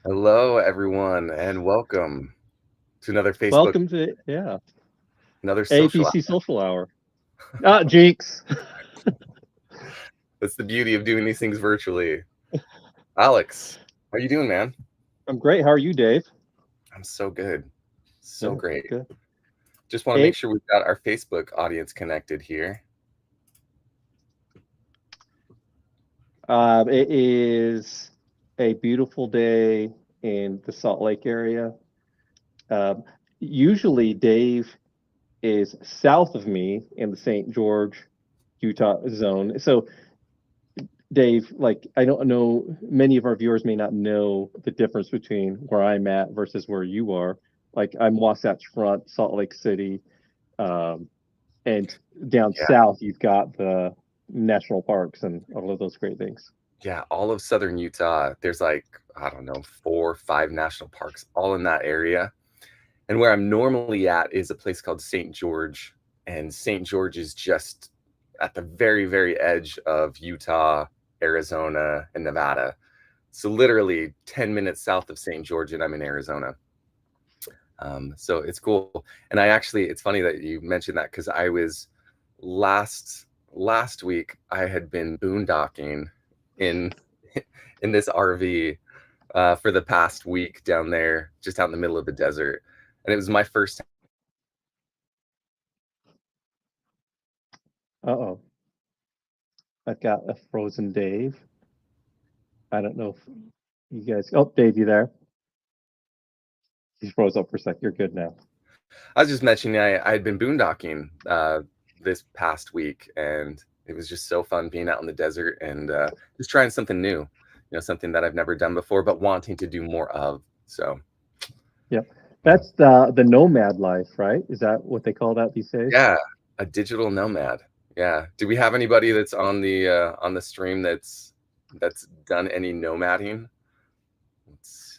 Hello, everyone, and welcome to another Facebook, Welcome to another social AAPC hour. Social Hour. Ah, Jinx. That's the beauty of doing these things virtually. Alex, how you doing, man? I'm great. How are you, Dave? I'm so good, so Yeah, great. good. Just want to make Hey, sure we've got our Facebook audience connected here. it is a beautiful day in the Salt Lake area. Um, Usually, Dave is south of me in the St. George, Utah zone. So, Dave, like, I don't know, many of our viewers may not know the difference between where I'm at versus where you are. Like, I'm Wasatch Front, Salt Lake City. Um, And down Yeah, south, you've got the national parks and all of those great things. yeah, all of southern Utah. There's like, I don't know, 4 or 5 national parks all in that area. And where I'm normally at is a place called St. George. And St. George is just at the very, very edge of Utah, Arizona, and Nevada. So literally 10 minutes south of St. George, and I'm in Arizona. So it's cool. And it's funny that you mentioned that because I was last last week I had been boondocking in in this RV for the past week down there, just out in the middle of the desert. And it was my first time Uh-oh, I've got a frozen Dave. I don't know if you guys. Oh, Dave, you there? He froze up for a sec. You're good now. I was just mentioning I had been boondocking this past week, and it was just so fun being out in the desert and just trying something new, something that I've never done before, but wanting to do more of. So, Yep, yeah, that's the nomad life, right? Is that what they call that these days? yeah, a digital nomad. Yeah. Do we have anybody that's on the stream that's done any nomading?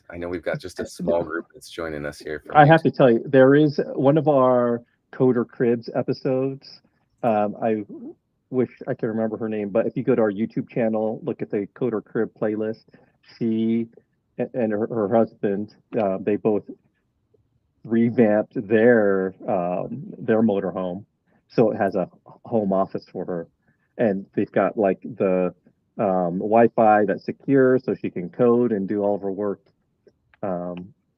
I know we've got just a small group that's joining us here from I have YouTube. to tell you, there is one of our Coder Cribs episodes. I wish I could remember her name, but if you go to our YouTube channel, look at the Coder Crib playlist. She and her husband, they both revamped their motorhome, so it has a home office for her, and they've got like the Wi-Fi that's secure, so she can code and do all of her work,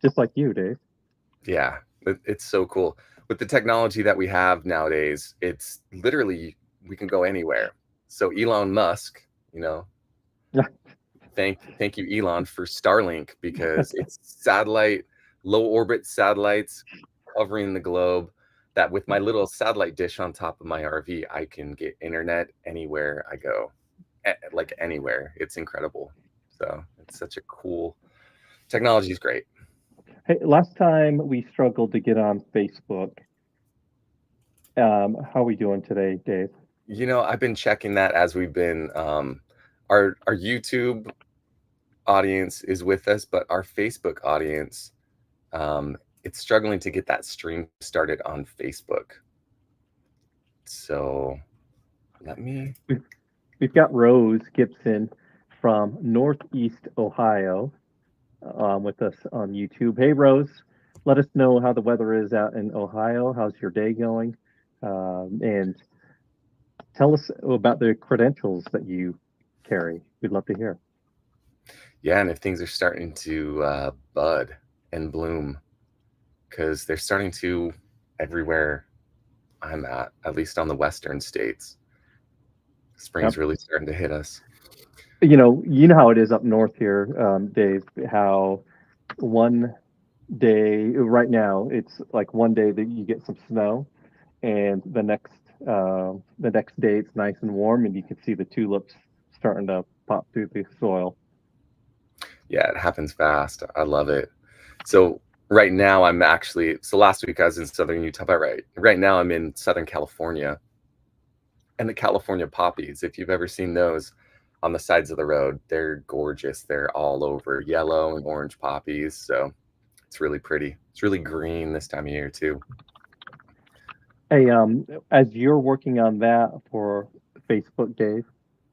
just like you, Dave. Yeah, it's so cool. With the technology that we have nowadays, it's literally we can go anywhere. So Elon Musk, you know, thank you Elon for Starlink because it's low orbit satellites covering the globe that with my little satellite dish on top of my RV, I can get internet anywhere I go. Like anywhere. It's incredible. So, it's such a cool technology is great. Hey, last time we struggled to get on Facebook. How are we doing today, Dave? I've been checking that as we've been our YouTube audience is with us, but our Facebook audience it's struggling to get that stream started on Facebook. So, let me We've, we've got Rose Gibson from Northeast Ohio with us on YouTube. Hey, Rose, let us know how the weather is out in Ohio. How's your day going? And tell us about the credentials that you carry. We'd love to hear. yeah, and if things are starting to bud and bloom cuz they're starting to everywhere I'm at least on the western states. Yep. Spring's really starting to hit us. You know how it is up north here, Dave. How one day, right now, it's like one day that you get some snow, and the next day it's nice and warm, and you can see the tulips starting to pop through the soil. Yeah, it happens fast. I love it. So right now so last week I was in southern Utah, but right now I'm in Southern California and the California poppies. If you've ever seen those on the sides of the road, they're gorgeous. They're all over yellow and orange poppies. So it's really pretty. It's really green this time of year too. Hey, as you're working on that for Facebook, Dave,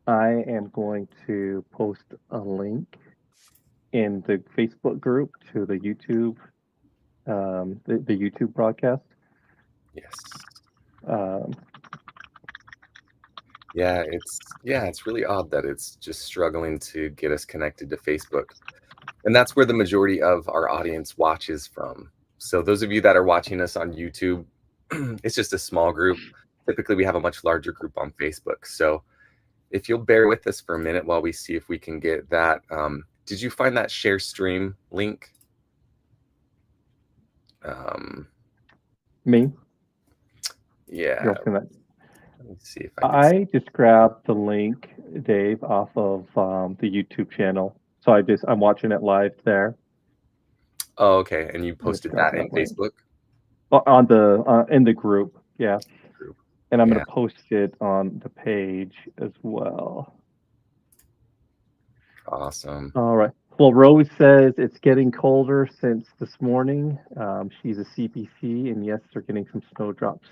I am going to post a link in the Facebook group to the YouTube, the YouTube broadcast. Yes. Um, Yeah, it's really odd that it's just struggling to get us connected to Facebook. And that's where the majority of our audience watches from. So those of you that are watching us on YouTube, it's just a small group. Typically, we have a much larger group on Facebook. So if you'll bear with us for a minute while we see if we can get that. Did you find that share stream link? Um, Me, yeah, you're asking that. let me see if I can. I just grabbed the link, Dave, off of the YouTube channel. So I'm watching it live there. Oh, okay. And you I'm just posted that grabbing in that link. Facebook On the in the group, yeah. group. And I'm Yeah. gonna post it on the page as well. Awesome. All right. Well, Rose says it's getting colder since this morning. She's a CPC, and yes, they're getting some snowdrops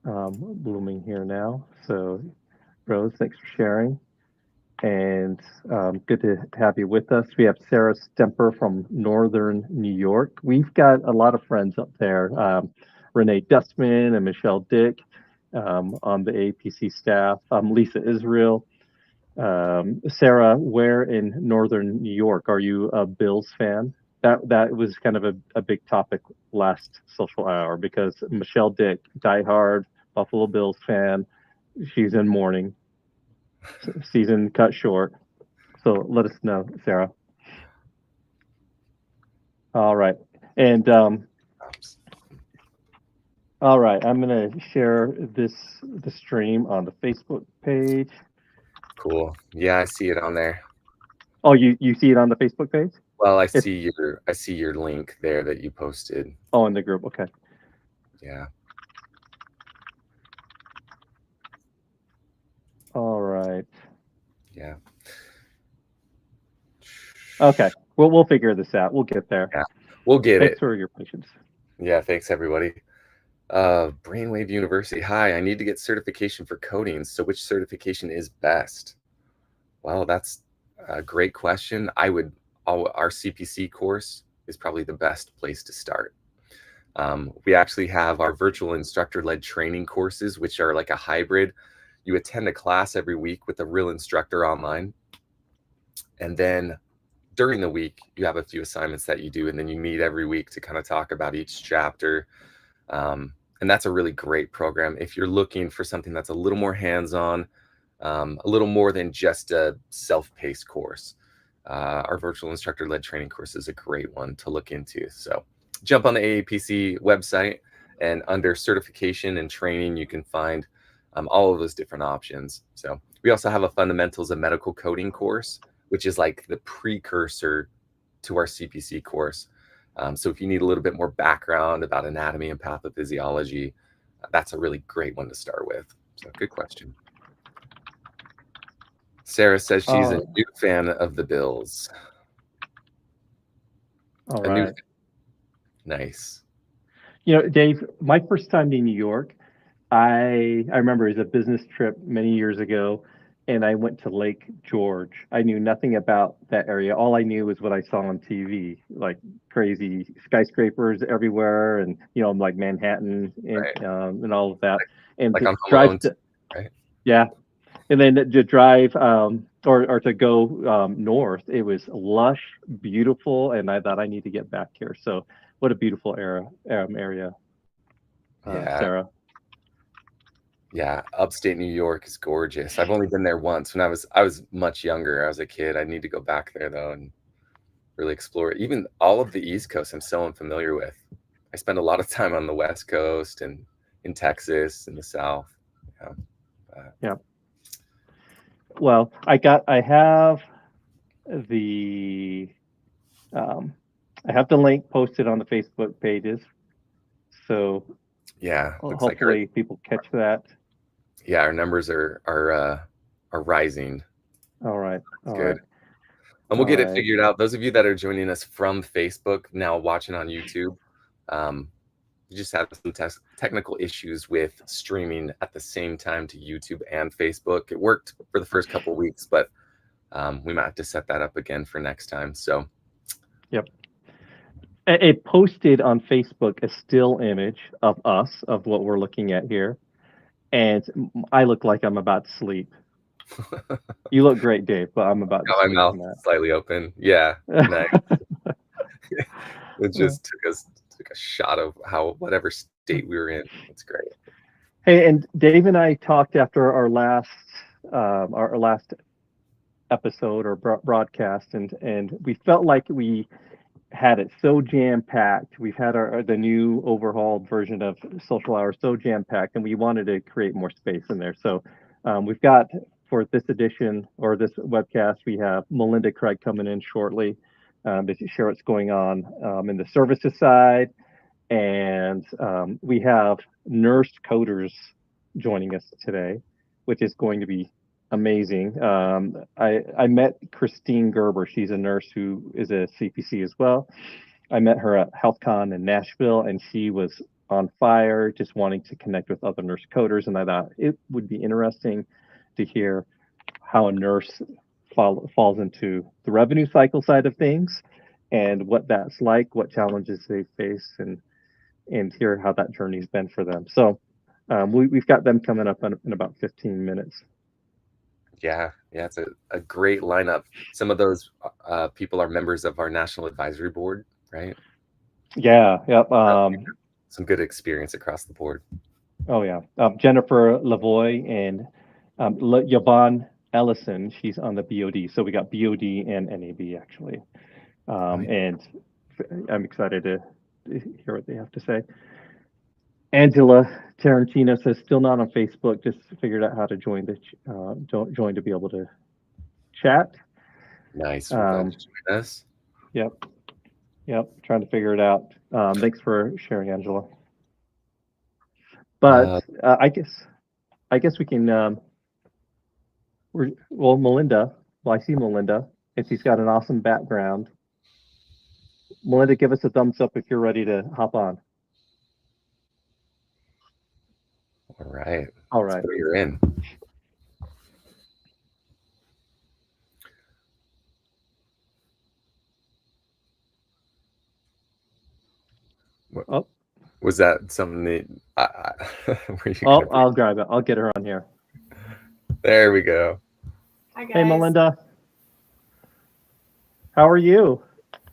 blooming here now. So, Rose, thanks for sharing. And good to have you with us. We have Sarah Stemper from Northern New York. We've got a lot of friends up there. Renee Dustman and Michelle Dick on the AAPC staff. Lisa Israel. Sarah, where in Northern New York are you a Bills fan? That was kind of a big topic last social hour because Michelle Dick, diehard Buffalo Bills fan, she's in mourning. Season cut short. So let us know, Sarah. All right. And Oops. all right, I'm gonna share the stream on the Facebook page. Cool. Yeah, I see it on there. Oh, you see it on the Facebook page? Well, It's I see your link there that you posted. oh in the group. Okay. Yeah. All right. Yeah. Okay. We'll figure this out. We'll get there. Yeah. We'll get Thanks it. for your patience. Yeah, thanks everybody. Brainwave University. Hi, I need to get certification for coding. So which certification is best? Well, that's a great question. Our CPC course is probably the best place to start. We actually have our virtual instructor-led training courses, which are like a hybrid. You attend a class every week with a real instructor online. And then during the week, you have a few assignments that you do, and then you meet every week to kind of talk about each chapter. And that's a really great program. If you're looking for something that's a little more hands-on, a little more than just a self-paced course, our virtual instructor-led training course is a great one to look into. So jump on the AAPC website, and under certification and training, you can find all of those different options. So we also have a fundamentals of medical coding course, which is like the precursor to our CPC course. So if you need a little bit more background about anatomy and pathophysiology, that's a really great one to start with. So good question. Sarah says she's a new fan of the Bills. All A new right. Nice. You know, Dave, my first time in New York, I remember it was a business trip many years ago, and I went to Lake George. I knew nothing about that area. All I knew was what I saw on TV, like crazy skyscrapers everywhere, and like Manhattan Right. and all of that. And Like to on Home drive Alone, to right? yeah, and then to drive or to go north, it was lush, beautiful, and I thought I need to get back here. So what a beautiful area, Yeah. Sarah. Yeah, upstate New York is gorgeous. I've only been there once when I was much younger. I was a kid. I need to go back there though and really explore it. Even all of the East Coast I'm so unfamiliar with. I spend a lot of time on the West Coast and in Texas and the South. Yeah. Yeah. Well, I have the um, I have the link posted on the Facebook pages, so Yeah, looks like hopefully people catch that. our numbers are rising. All right, That's all good. right, And we'll all get it right. figured out. Those of you that are joining us from Facebook now watching on YouTube, we just had some technical issues with streaming at the same time to YouTube and Facebook. It worked for the first couple weeks, but We might have to set that up again for next time. So Yep. It posted on Facebook a still image of us, of what we're looking at here. And I look like I'm about to sleep. You look great, Dave, but I'm about to got my sleep mouth from that. slightly open. Yeah, nice. It Yeah. just took a shot of how whatever state we were in. It's great. Hey, and Dave and I talked after our last episode or broadcast, and we felt like we had it so jam packed. We've had the new overhauled version of Social Hour so jam packed, and we wanted to create more space in there. So we've got for this edition or this webcast, we have Melinda Craig coming in shortly to share what's going on in the services side, and we have nurse coders joining us today, which is going to be amazing. I met Christine Gerber. She's a nurse who is a CPC as well. I met her at HealthCon in Nashville, and she was on fire, just wanting to connect with other nurse coders. And I thought it would be interesting to hear how a nurse falls into the revenue cycle side of things and what that's like, what challenges they face, and hear how that journey's been for them. So we've got them coming up in about 15 minutes. Yeah, it's a great lineup. Some of those people are members of our national advisory board, right? Yeah, yep. Some good experience across the board. Oh yeah, Jennifer Lavoy and Yvonne Ellison. She's on the BOD. So we got BOD and NAB actually, and I'm excited to hear what they have to say. Angela Tarantino says still not on Facebook. Just figured out how to join join to be able to chat. Nice. We're glad you joined us. Yep. Trying to figure it out. Thanks for sharing, Angela. But I guess we can. Melinda. Well, I see Melinda, and she's got an awesome background. Melinda, give us a thumbs up if you're ready to hop on. All right. All right. So you're in. Oh. Was that something that I'll grab it. I'll get her on here. There we go. Hi, guys. Hey, Melinda. How are you?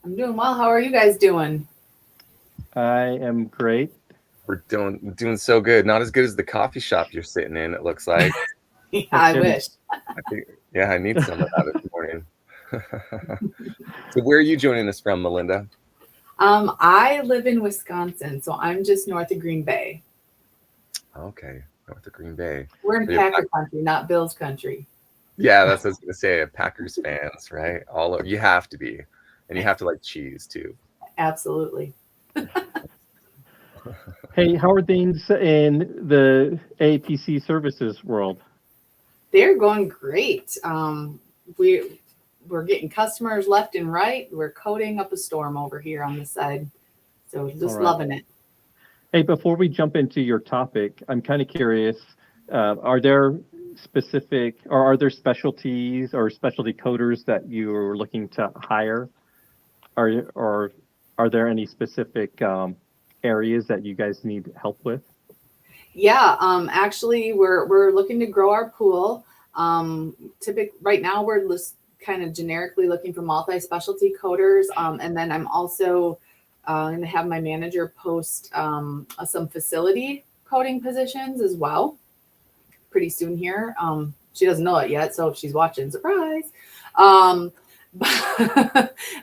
I'm doing well. How are you guys doing? I am great. We're doing so good. Not as good as the coffee shop you're sitting in, it looks like. Yeah, I wish. I need some of that this morning. So where are you joining us from, Melinda? I live in Wisconsin, so I'm just north of Green Bay. Okay, north of Green Bay. We're in Packer country, not Bills country. Yeah, that's what I was gonna say. Packers fans, right? You have to be, and you have to like cheese too. Absolutely. Hey, how are things in the AAPC services world? They're going great. We're getting customers left and right. We're coding up a storm over here on this side. So just loving it. Hey, before we jump into your topic, I'm kind of curious, are there specialties or specialty coders that you're looking to hire? Or are there any specific areas that you guys need help with? Yeah, actually, we're looking to grow our pool. Right now, we're kind of generically looking for multi-specialty coders, and then I'm also going to have my manager post some facility coding positions as well pretty soon here. She doesn't know it yet, so if she's watching, surprise.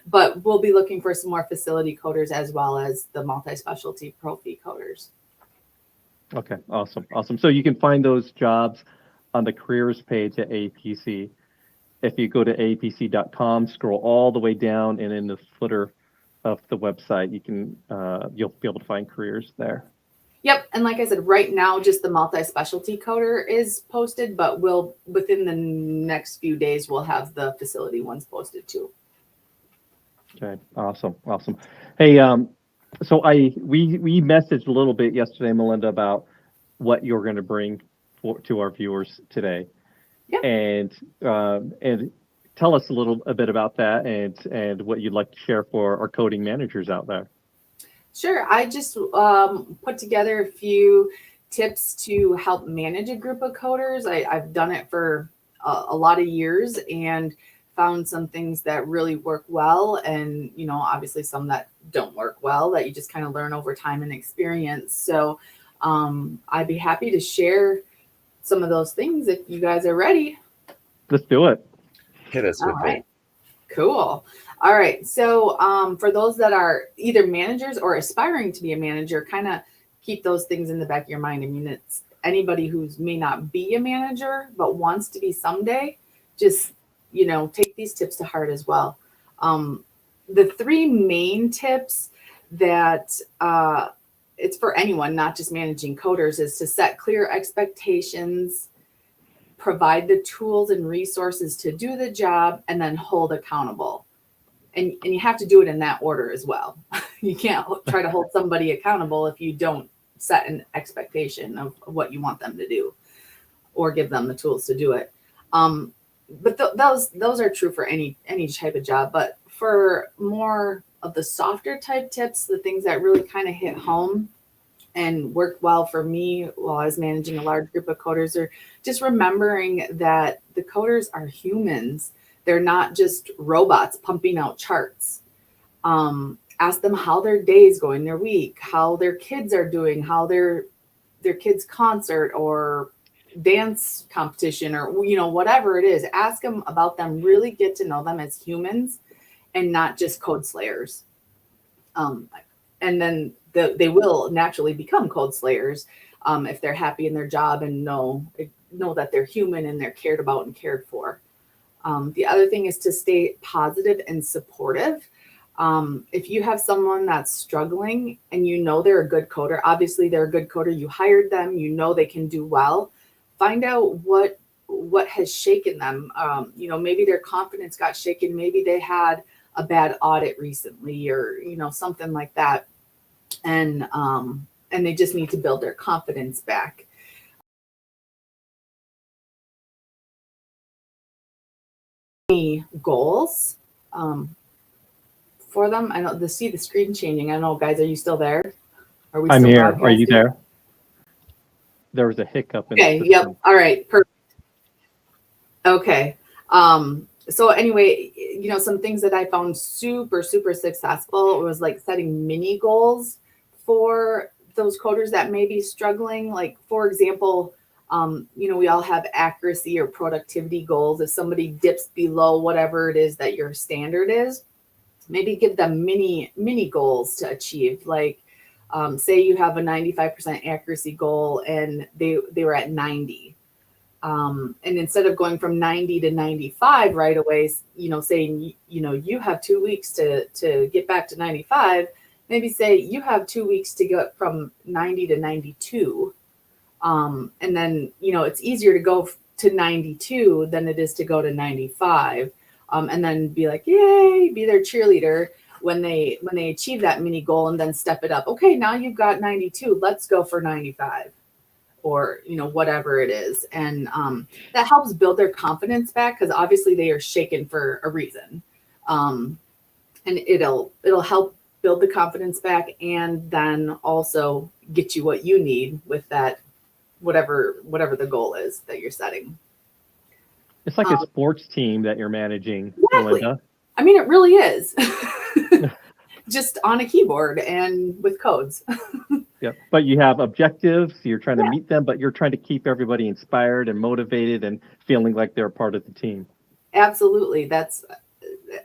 But we'll be looking for some more facility coders as well as the multi-specialty profi coders. Okay, awesome. So you can find those jobs on the careers page at AAPC. If you go to aapc.com, scroll all the way down, and in the footer of the website, you'll be able to find careers there. Yep, and like I said, right now just the multi-specialty coder is posted, but within the next few days we'll have the facility ones posted too. Okay, awesome. Hey, so we messaged a little bit yesterday, Melinda, about what you're going to bring to our viewers today. Yep. And tell us a bit about that and what you'd like to share for our coding managers out there. Sure. I just put together a few tips to help manage a group of coders. I've done it for a lot of years and found some things that really work well, and obviously some that don't work well, that you just kind of learn over time and experience. So I'd be happy to share some of those things if you guys are ready. Let's do it. Hit us with it. Cool. All right. So for those that are either managers or aspiring to be a manager, kind of keep those things in the back of your mind. I mean, it's anybody who's may not be a manager but wants to be someday. Just take these tips to heart as well. The three main tips that it's for anyone, not just managing coders, is to set clear expectations, provide the tools and resources to do the job, and then hold accountable. And you have to do it in that order as well. You can't try to hold somebody accountable if you don't set an expectation of what you want them to do or give them the tools to do it. But those are true for any type of job. But for more of the softer type tips, the things that really kind of hit home and worked well for me while I was managing a large group of coders, are just remembering that the coders are humans. They're not just robots pumping out charts. Ask them how their day is going, their week, how their kids are doing, how their kids' concert or dance competition, or whatever it is. Ask them about them. Really get to know them as humans and not just code slayers. And then they will naturally become code slayers if they're happy in their job and know that they're human and they're cared about and cared for. The other thing is to stay positive and supportive. If you have someone that's struggling and they're a good coder, obviously they're a good coder, you hired them, they can do well. Find out what has shaken them. Maybe their confidence got shaken. Maybe they had a bad audit recently, or something like that, and they just need to build their confidence back. Goals for them. I know see the screen changing. I don't know, guys, are you still there? I'm here. Are you there? There was a hiccup. Okay. Yep. All right. Perfect. Okay. So anyway, some things that I found super, super successful was like setting mini goals for those coders that may be struggling. Like, for example, we all have accuracy or productivity goals. If somebody dips below whatever it is that your standard is, maybe give them mini goals to achieve. Like, say you have a 95% accuracy goal and they were at 90. And instead of going from 90 to 95 right away, saying, you have 2 weeks to get back to 95, maybe say you have 2 weeks to get from 90 to 92. And then, it's easier to go to 92 than it is to go to 95. And then be like, yay, be their cheerleader when they achieve that mini goal, and then step it up. Okay, now you've got 92. Let's go for 95. Or whatever it is, and that helps build their confidence back, because obviously they are shaken for a reason, and it'll help build the confidence back, and then also get you what you need with that whatever the goal is that you're setting. It's like a sports team that you're managing, exactly. Melinda. I mean, it really is. Just on a keyboard and with codes. Yeah, but you have objectives, you're trying to meet them, but you're trying to keep everybody inspired and motivated and feeling like they're a part of the team. Absolutely. That's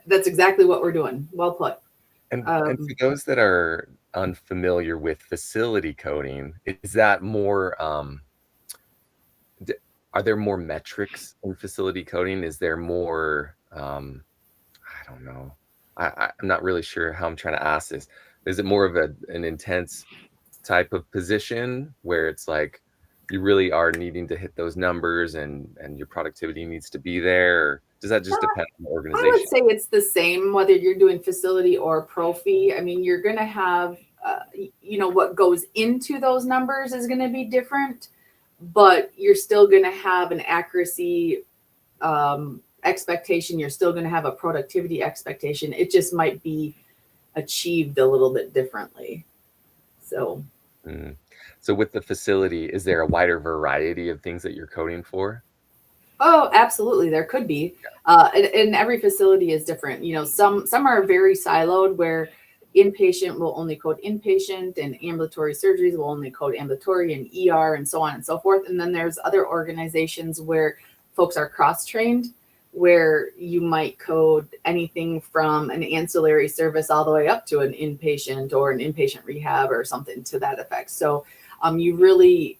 exactly what we're doing. Well put. And for those that are unfamiliar with facility coding, is that more, are there more metrics in facility coding? Is there more, I don't know. I'm not really sure how I'm trying to ask this. Is it more of an intense type of position where it's like you really are needing to hit those numbers and your productivity needs to be there? Or does that just depend on the organization? I would say it's the same whether you're doing facility or profi. I mean, you're going to have, what goes into those numbers is going to be different, but you're still going to have an accuracy expectation. You're still going to have a productivity expectation. It just might be achieved a little bit differently. So. Mm. So with the facility, is there a wider variety of things that you're coding for? Oh, absolutely. There could be. And every facility is different. You know, some are very siloed where inpatient will only code inpatient and ambulatory surgeries will only code ambulatory and ER and so on and so forth. And then there's other organizations where folks are cross-trained, where you might code anything from an ancillary service all the way up to an inpatient or an inpatient rehab or something to that effect. So you really,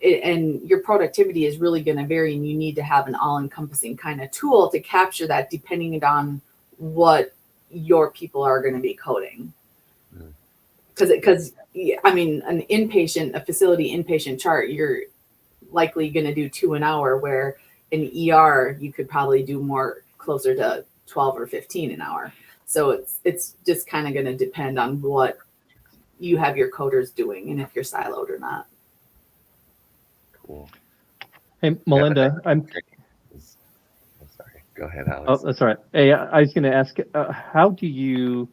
and your productivity is really going to vary, and you need to have an all-encompassing kind of tool to capture that depending on what your people are going to be coding. Because I mean, a facility inpatient chart, you're likely going to do 2 an hour, where in ER you could probably do more closer to 12 or 15 an hour. So it's just kind of going to depend on what you have your coders doing and if you're siloed or not. Cool. Hey, Melinda, I'm sorry. Go ahead, Alex. Oh, that's all right. Hey, I was going to ask, how do you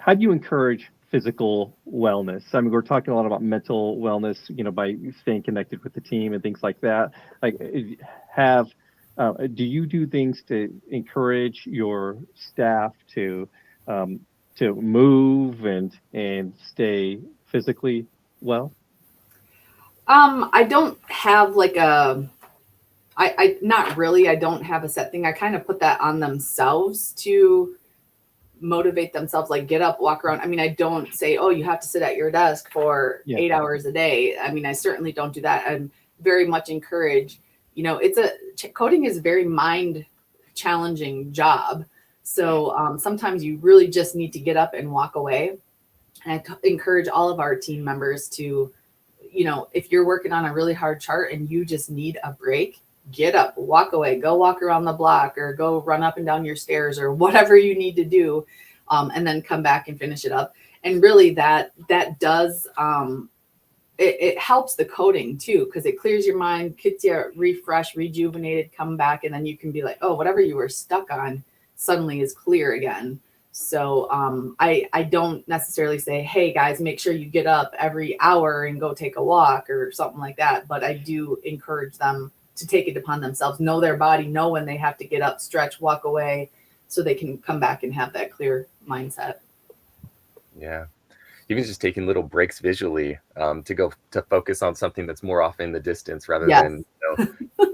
encourage physical wellness? I mean, we're talking a lot about mental wellness, you know, by staying connected with the team and things like that. Like, do you do things to encourage your staff to move and stay physically well? I don't have like I not really. I don't have a set thing. I kind of put that on themselves to motivate themselves, like get up, walk around. I mean, I don't say, oh, you have to sit at your desk for 8 hours a day. I mean, I certainly don't do that. I very much encourage, you know, coding is a very mind challenging job. So sometimes you really just need to get up and walk away. And I encourage all of our team members to, you know, if you're working on a really hard chart and you just need a break, get up, walk away, go walk around the block or go run up and down your stairs or whatever you need to do, and then come back and finish it up. And really that does, it helps the coding too, because it clears your mind, gets you refreshed, rejuvenated, come back, and then you can be like, oh, whatever you were stuck on suddenly is clear again. So I don't necessarily say, hey guys, make sure you get up every hour and go take a walk or something like that. But I do encourage them to take it upon themselves, know their body, know when they have to get up, stretch, walk away, so they can come back and have that clear mindset. Yeah. Even just taking little breaks visually to focus on something that's more off in the distance rather than, you know,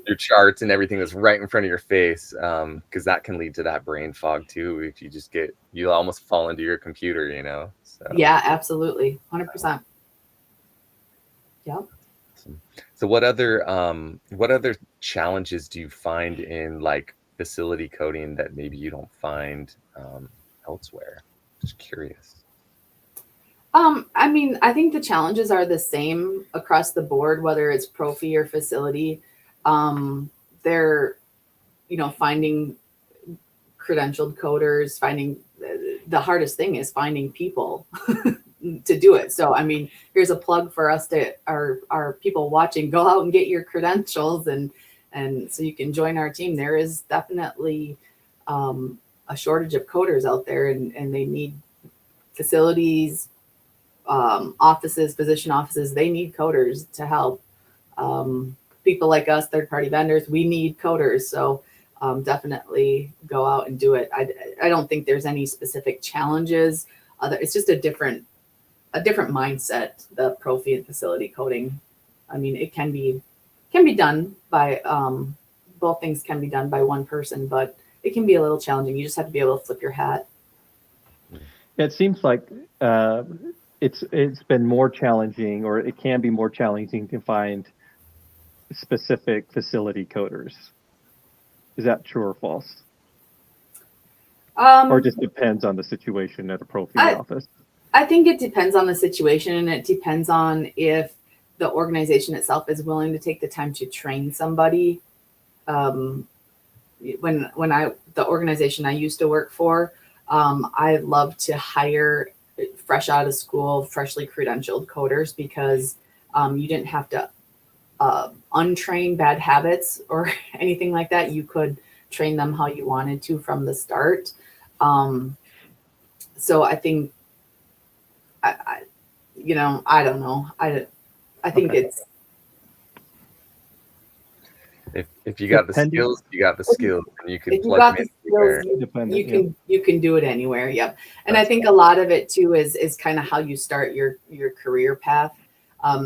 your charts and everything that's right in front of your face, because that can lead to that brain fog too. If you just you almost fall into your computer, you know. So, yeah, absolutely, 100%. Yep. So what other challenges do you find in like facility coding that maybe you don't find elsewhere? Just curious. I mean, I think the challenges are the same across the board, whether it's profi or facility. They're, you know, finding credentialed coders, the hardest thing is finding people to do it. So, I mean, here's a plug for us to our people watching, go out and get your credentials and so you can join our team. There is definitely a shortage of coders out there, and they need facilities, offices, physician offices, they need coders to help. People like us, third-party vendors, we need coders. So definitely go out and do it. I don't think there's any specific challenges. It's just a different mindset, the profi and facility coding. I mean, it can be done by both things can be done by one person, but it can be a little challenging. You just have to be able to flip your hat. It seems like it's been more challenging, or it can be more challenging to find specific facility coders. Is that true or false? Or it just depends on the situation at a profi office? I think it depends on the situation, and it depends on if the organization itself is willing to take the time to train somebody. The organization I used to work for, I love to hire fresh out of school, freshly credentialed coders, because you didn't have to untrained bad habits or anything like that. You could train them how you wanted to from the start. So I think, I don't know. I think Okay. it's, if you got the Depending- skills, you got the skills, and you can if you plug got them the in anywhere. skills, Dependent, you can do it anywhere. Yep. And I That's think a lot of it too is kind of how you start your career path.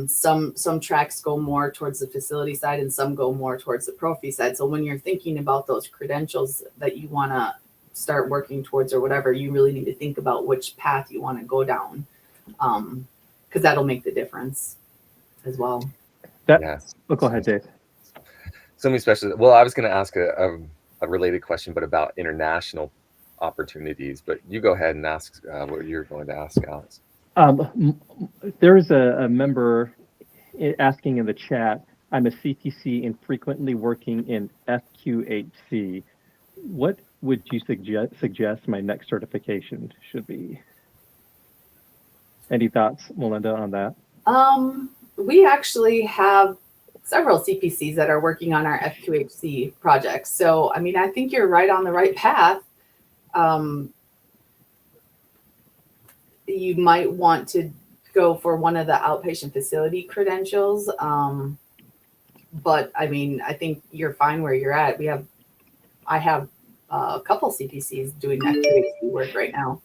Some tracks go more towards the facility side and some go more towards the prophy side. So when you're thinking about those credentials that you want to start working towards or whatever, you really need to think about which path you want to go down, because that'll make the difference as well. Yes. Oh, go ahead, Dave. So many special. Well, I was going to ask a related question, but about international opportunities. But you go ahead and ask what you're going to ask, Alex. There's a member asking in the chat, I'm a CTC and frequently working in FQHC. What would you suggest my next certification should be? Any thoughts, Melinda, on that? We actually have several CPCs that are working on our FQHC projects. So, I mean, I think you're right on the right path. You might want to go for one of the outpatient facility credentials. But I mean, I think you're fine where you're at. I have a couple CPCs doing FQHC work right now,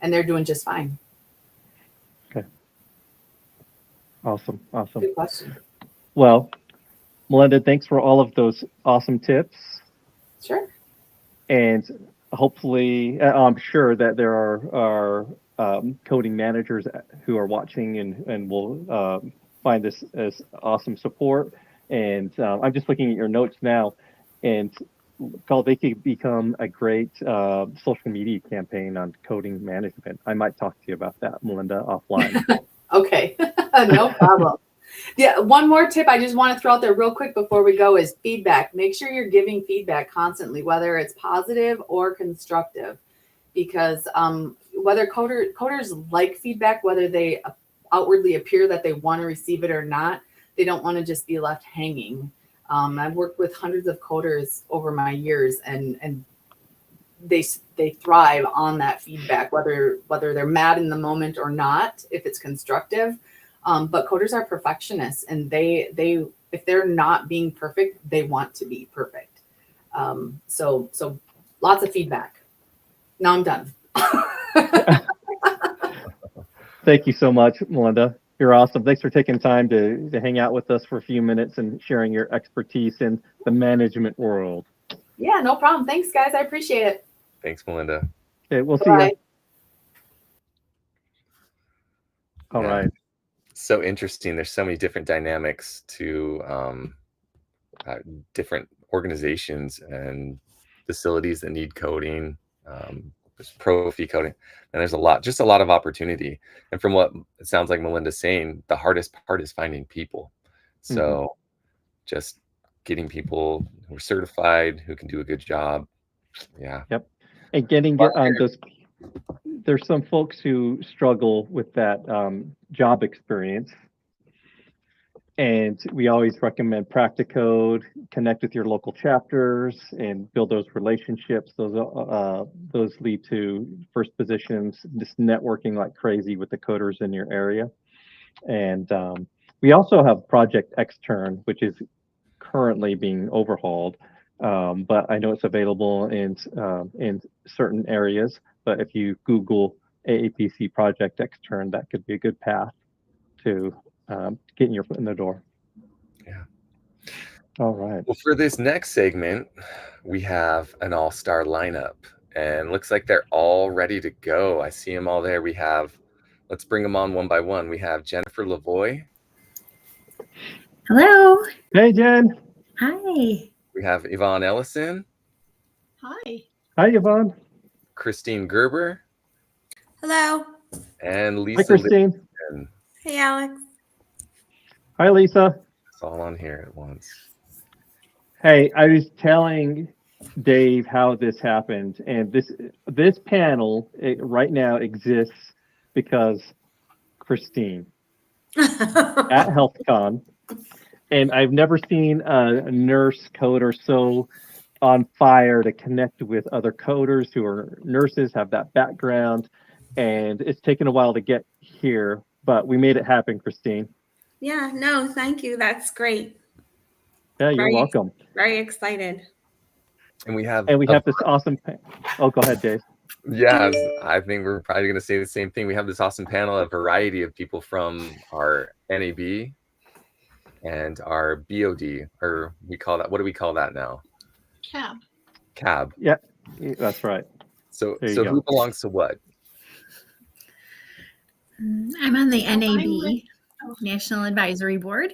and they're doing just fine. Okay. Awesome. Good question. Well, Melinda, thanks for all of those awesome tips. Sure. And hopefully, I'm sure that there are coding managers who are watching and will find this as awesome support. And I'm just looking at your notes now, and they could become a great social media campaign on coding management. I might talk to you about that, Melinda, offline. Okay, no problem. Yeah, one more tip I just want to throw out there real quick before we go is feedback. Make sure you're giving feedback constantly, whether it's positive or constructive, because whether coders like feedback, whether they outwardly appear that they want to receive it or not, they don't want to just be left hanging. I've worked with hundreds of coders over my years, and they thrive on that feedback, whether they're mad in the moment or not, if it's constructive. But coders are perfectionists, and they if they're not being perfect, they want to be perfect. So lots of feedback. Now I'm done. Thank you so much, Melinda. You're awesome. Thanks for taking time to hang out with us for a few minutes and sharing your expertise in the management world. Yeah, no problem. Thanks, guys. I appreciate it. Thanks, Melinda. Okay, we'll see Bye. you. All right. So interesting. There's so many different dynamics to different organizations and facilities that need coding. There's pro-fee coding, and there's a lot of opportunity. And from what it sounds like Melinda's saying, the hardest part is finding people. So just getting people who are certified, who can do a good job. Yeah. Yep. And getting those, there's some folks who struggle with that job experience. And we always recommend Practicode, connect with your local chapters and build those relationships. Those lead to first positions, just networking like crazy with the coders in your area. And we also have Project Extern, which is currently being overhauled. But I know it's available in certain areas. But if you Google AAPC Project Extern, that could be a good path to getting your foot in the door. Yeah. All right. Well, for this next segment, we have an all-star lineup, and looks like they're all ready to go. I see them all there. Let's bring them on one by one. We have Jennifer Lavoie. Hello. Hey, Jen. Hi. We have Yvonne Ellison. Hi. Hi, Yvonne. Christine Gerber. Hello. And Lisa. Hi, Christine. Lipton. Hey, Alex. Hi, Lisa. It's all on here at once. Hey, I was telling Dave how this happened, and this panel right now exists because Christine at HealthCon And I've never seen a nurse coder so on fire to connect with other coders who are nurses, have that background. And it's taken a while to get here, but we made it happen, Christine. Yeah, no, thank you. That's great. Yeah, you're Very, welcome. very excited. And we have this awesome. Oh, go ahead, Dave. yeah, I think we're probably going to say the same thing. We have this awesome panel, a variety of people from our NAB and our BOD, or we call that, what do we call that now? Cab. Yeah, that's right. So There you go. who belongs to what? I'm on the NAB, National Advisory Board.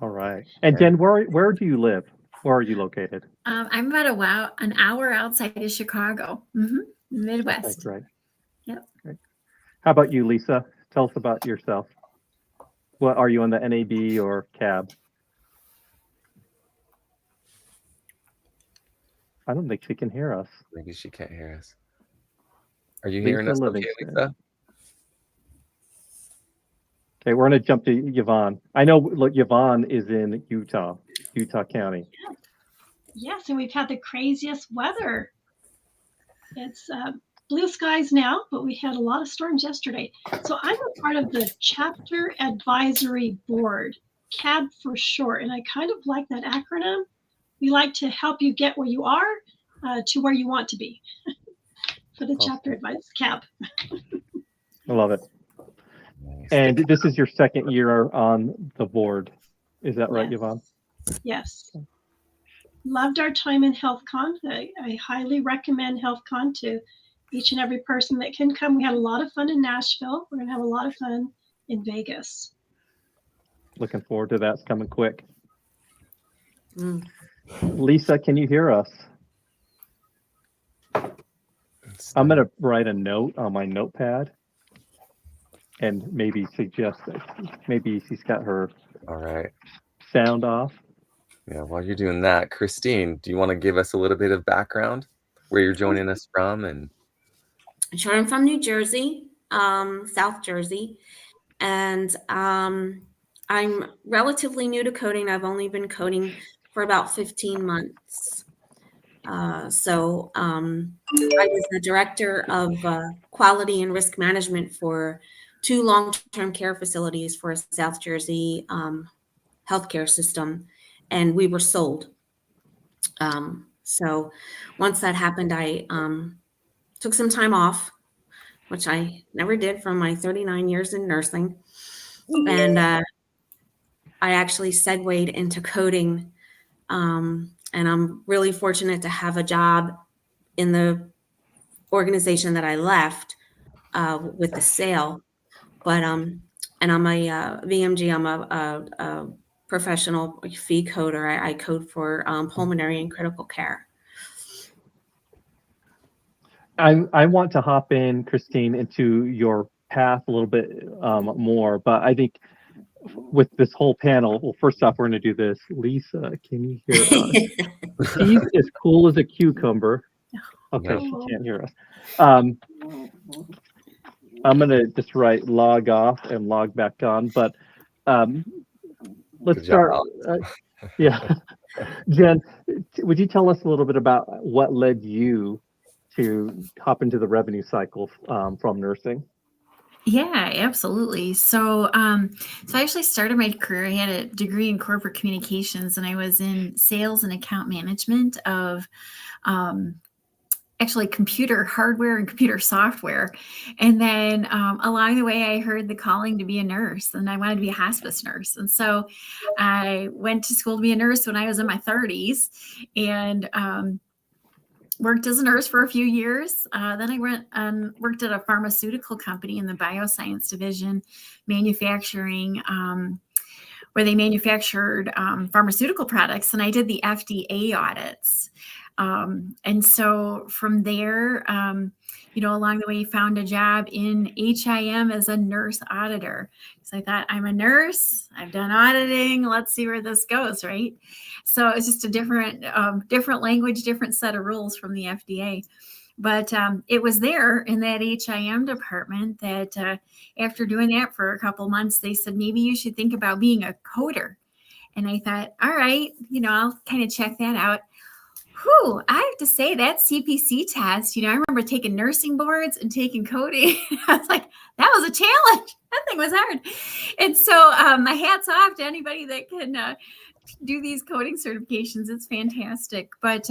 All right. And Jen, where do you live? Where are you located? I'm about an hour outside of Chicago, Midwest. That's right. Yep. Great. How about you, Lisa? Tell us about yourself. What are you on the NAB or CAB? I don't think she can hear us. Maybe she can't hear us. Are you hearing us okay, Lisa? Okay, we're going to jump to Yvonne. I know, look, Yvonne is in Utah County. Yes, and we've had the craziest weather. It's blue skies now, but we had a lot of storms yesterday. So I'm a part of the Chapter Advisory Board, CAB for short, and I kind of like that acronym. We like to help you get where you are to where you want to be. For the Chapter Advice, CAB. I love it. And this is your second year on the board. Is that right, Yvonne? Yes. Loved our time in HealthCon. I highly recommend HealthCon to each and every person that can come. We had a lot of fun in Nashville. We're going to have a lot of fun in Vegas. Looking forward to that. It's coming quick. Lisa, can you hear us? I'm going to write a note on my notepad and maybe suggest that maybe she's got her sound off. Yeah, while you're doing that, Christine, do you want to give us a little bit of background where you're joining us from? And Sure, I'm from New Jersey, South Jersey, and I'm relatively new to coding. I've only been coding for about 15 months. I was the director of quality and risk management for 2 long-term care facilities for a South Jersey healthcare system, and we were sold. So once that happened, I took some time off, which I never did from my 39 years in nursing. And I actually segued into coding. And I'm really fortunate to have a job in the organization that I left with the sale. But and I'm a VMG. I'm a professional fee coder. I code for pulmonary and critical care. I want to hop in, Christine, into your path a little bit more, but I think with this whole panel, well, first off, we're going to do this. Lisa, can you hear us? She's as cool as a cucumber. Okay, she can't hear us. I'm going to just write log off and log back on, but let's start. Jen, would you tell us a little bit about what led you to hop into the revenue cycle from nursing? Yeah, absolutely. So I actually started my career. I had a degree in corporate communications, and I was in sales and account management of actually computer hardware and computer software. And then along the way, I heard the calling to be a nurse, and I wanted to be a hospice nurse. And so I went to school to be a nurse when I was in my 30s, and worked as a nurse for a few years. Then I went and worked at a pharmaceutical company in the bioscience division, manufacturing, where they manufactured pharmaceutical products. And I did the FDA audits. And so from there, along the way, found a job in HIM as a nurse auditor. So I thought, I'm a nurse, I've done auditing, let's see where this goes, right? So it's just a different language, different set of rules from the FDA. But it was there in that HIM department that after doing that for a couple months, they said, maybe you should think about being a coder. And I thought, all right, I'll kind of check that out. Whew, I have to say that CPC test, I remember taking nursing boards and taking coding. I was like, that was a challenge. That thing was hard. And so my hat's off to anybody that can do these coding certifications. It's fantastic. But,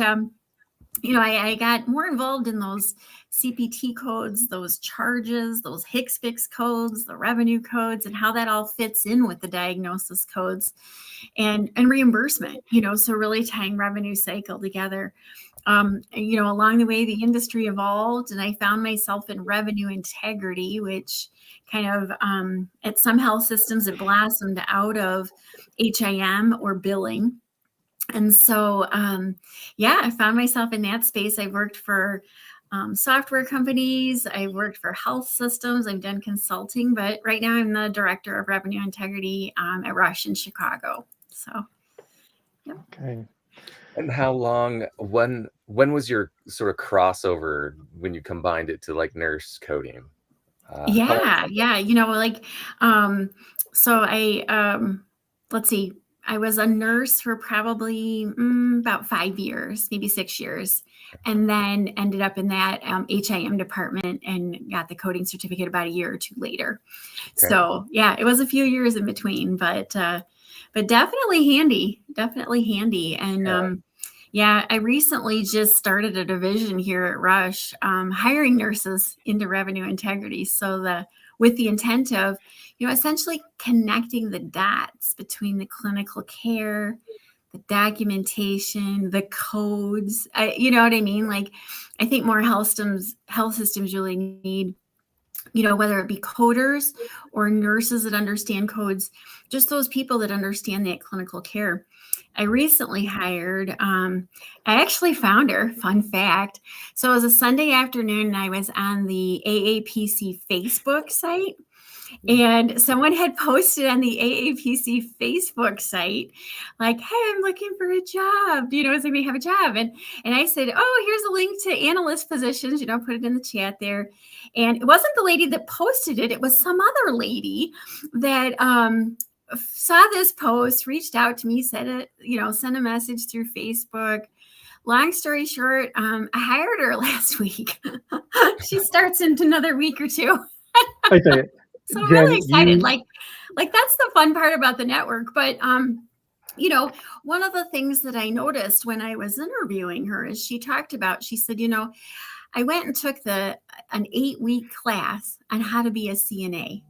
I got more involved in those CPT codes, those charges, those HCPCS codes, the revenue codes, and how that all fits in with the diagnosis codes and reimbursement, so really tying revenue cycle together. Along the way, the industry evolved and I found myself in revenue integrity, which kind of at some health systems, it blossomed out of HIM or billing. And so, I found myself in that space. I've worked for software companies. I've worked for health systems. I've done consulting, but right now I'm the director of revenue integrity at Rush in Chicago. So, yeah. Okay. And how long, when was your sort of crossover when you combined it to like nurse coding? Yeah. So I, let's see, I was a nurse for probably about 5 years, maybe 6 years, and then ended up in that HIM department and got the coding certificate about a year or two later. Okay. So yeah, it was a few years in between, but definitely handy. And I recently just started a division here at Rush, hiring nurses into revenue integrity. So with the intent of, essentially connecting the dots between the clinical care, the documentation, the codes, you know what I mean? Like, I think more health systems really need, whether it be coders or nurses that understand codes, just those people that understand that clinical care. I recently hired, I actually found her, fun fact. So it was a Sunday afternoon and I was on the AAPC Facebook site. And someone had posted on the AAPC Facebook site, like, hey, I'm looking for a job. Does anybody have a job? And I said, oh, here's a link to analyst positions, put it in the chat there. And it wasn't the lady that posted it. It was some other lady that saw this post, reached out to me, said it, sent a message through Facebook. Long story short, I hired her last week. She starts in another week or two. Okay. So I'm really excited. Like that's the fun part about the network. But, one of the things that I noticed when I was interviewing her is she said, I went and took an 8-week class on how to be a CNA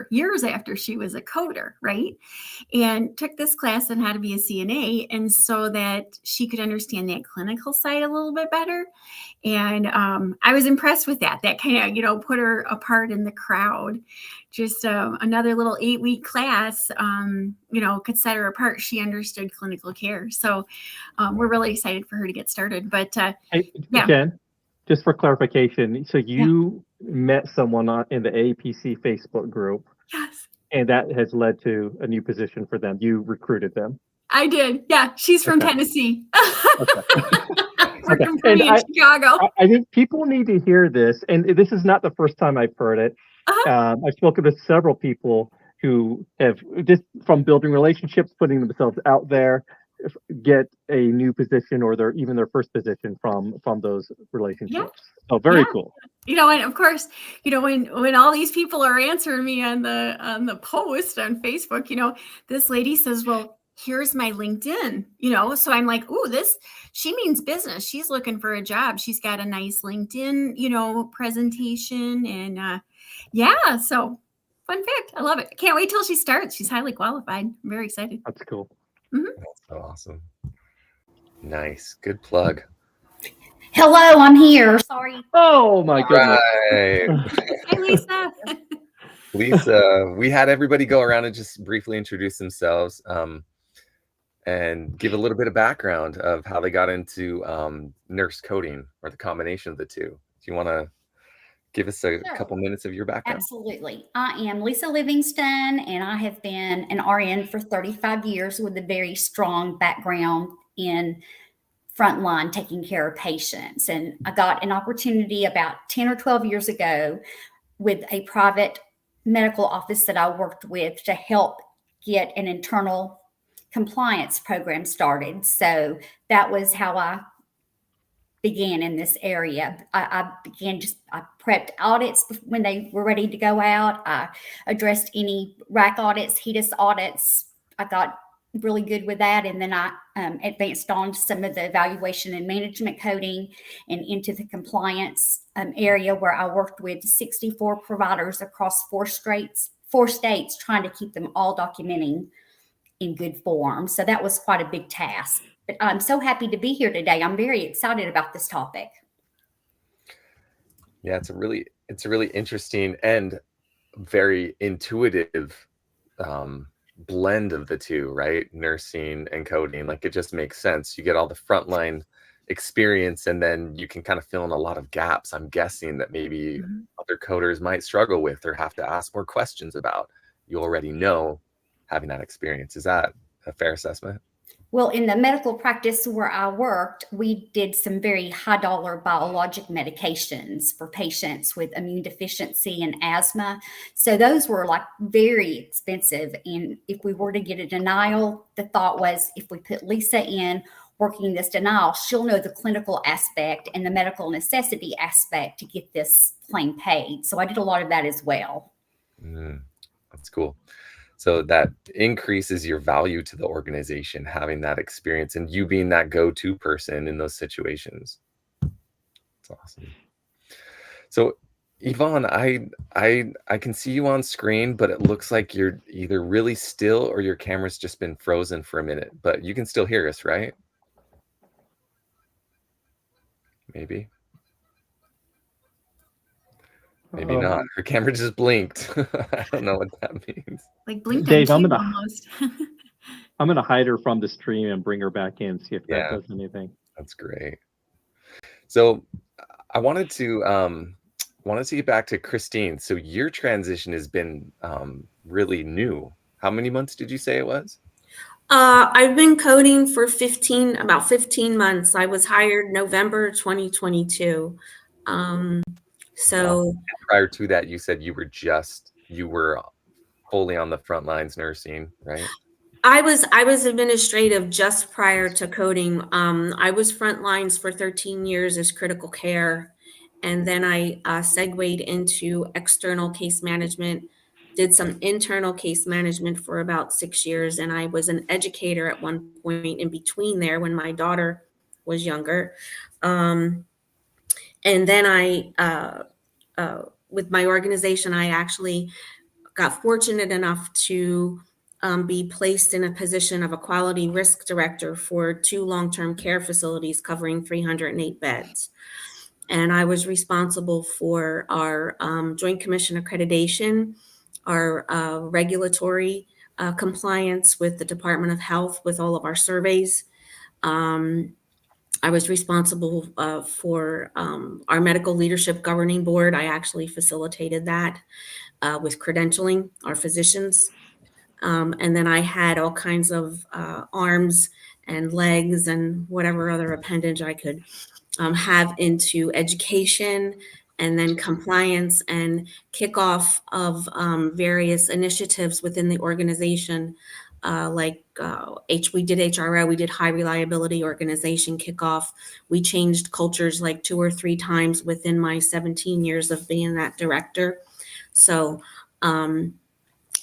years after she was a coder, right? And took this class on how to be a CNA. And so that she could understand that clinical side a little bit better. And I was impressed with that. That kind of, put her apart in the crowd. Just another little 8-week class, could set her apart. She understood clinical care. So we're really excited for her to get started. But Jen, just for clarification, so you met someone in the AAPC Facebook group. Yes. And that has led to a new position for them. You recruited them. I did. Yeah. She's from Tennessee. Okay. Working for me in Chicago. I think people need to hear this. And this is not the first time I've heard it. I've spoken to several people who have, just from building relationships, putting themselves out there, get a new position or even their first position from those relationships. Yeah. So very cool. And of course, when all these people are answering me on the post on Facebook, this lady says, well, here's my LinkedIn, so I'm like, ooh, she means business. She's looking for a job. She's got a nice LinkedIn, presentation and so fun fact. I love it. Can't wait till she starts. She's highly qualified. I'm very excited. That's cool. Mm-hmm. That's so awesome. Nice. Good plug. Hello, I'm here. Sorry. Oh my goodness. Right. Hey, Lisa. Lisa, we had everybody go around and just briefly introduce themselves and give a little bit of background of how they got into nurse coding or the combination of the two. Do you want to give us a couple minutes of your background? Absolutely. I am Lisa Livingston, and I have been an RN for 35 years with a very strong background in frontline taking care of patients. And I got an opportunity about 10 or 12 years ago with a private medical office that I worked with to help get an internal compliance program started. So that was how I began in this area. I prepped audits when they were ready to go out. I addressed any rack audits, HEDIS audits. I got really good with that. And then I advanced on to some of the evaluation and management coding and into the compliance area, where I worked with 64 providers across four states, trying to keep them all documenting in good form. So that was quite a big task. But I'm so happy to be here today. I'm very excited about this topic. Yeah, it's a really interesting and very intuitive blend of the two, right? Nursing and coding. Like, it just makes sense. You get all the frontline experience, and then you can kind of fill in a lot of gaps, I'm guessing, that maybe other coders might struggle with or have to ask more questions about. You already know, having that experience. Is that a fair assessment? Well, in the medical practice where I worked, we did some very high dollar biologic medications for patients with immune deficiency and asthma. So those were like very expensive. And if we were to get a denial, the thought was, if we put Lisa in working this denial, she'll know the clinical aspect and the medical necessity aspect to get this claim paid. So I did a lot of that as well. That's cool. So that increases your value to the organization, having that experience and you being that go-to person in those situations. It's awesome. So Yvonne, I can see you on screen, but it looks like you're either really still or your camera's just been frozen for a minute, but you can still hear us, right? Maybe not. Her camera just blinked. I don't know what that means. Like blinked Dave, on cue almost. I'm gonna hide her from the stream and bring her back in, see if that does anything. That's great. So I wanted to get back to Christine. So your transition has been really new. How many months did you say it was? I've been coding for about 15 months. I was hired November 2022. So prior to that, you said you were fully on the front lines nursing, right? I was administrative just prior to coding. I was front lines for 13 years as critical care. And then I segued into external case management, did some internal case management for about 6 years. And I was an educator at one point in between there when my daughter was younger. And then with my organization, I actually got fortunate enough to be placed in a position of a quality risk director for 2 long-term care facilities covering 308 beds. And I was responsible for our Joint Commission accreditation, our regulatory compliance with the Department of Health with all of our surveys. I was responsible for our medical leadership governing board. I actually facilitated that with credentialing our physicians. And then I had all kinds of arms and legs and whatever other appendage I could have into education and then compliance and kickoff of various initiatives within the organization. We did HRO, we did high reliability organization kickoff. We changed cultures like 2 or 3 times within my 17 years of being that director. So, and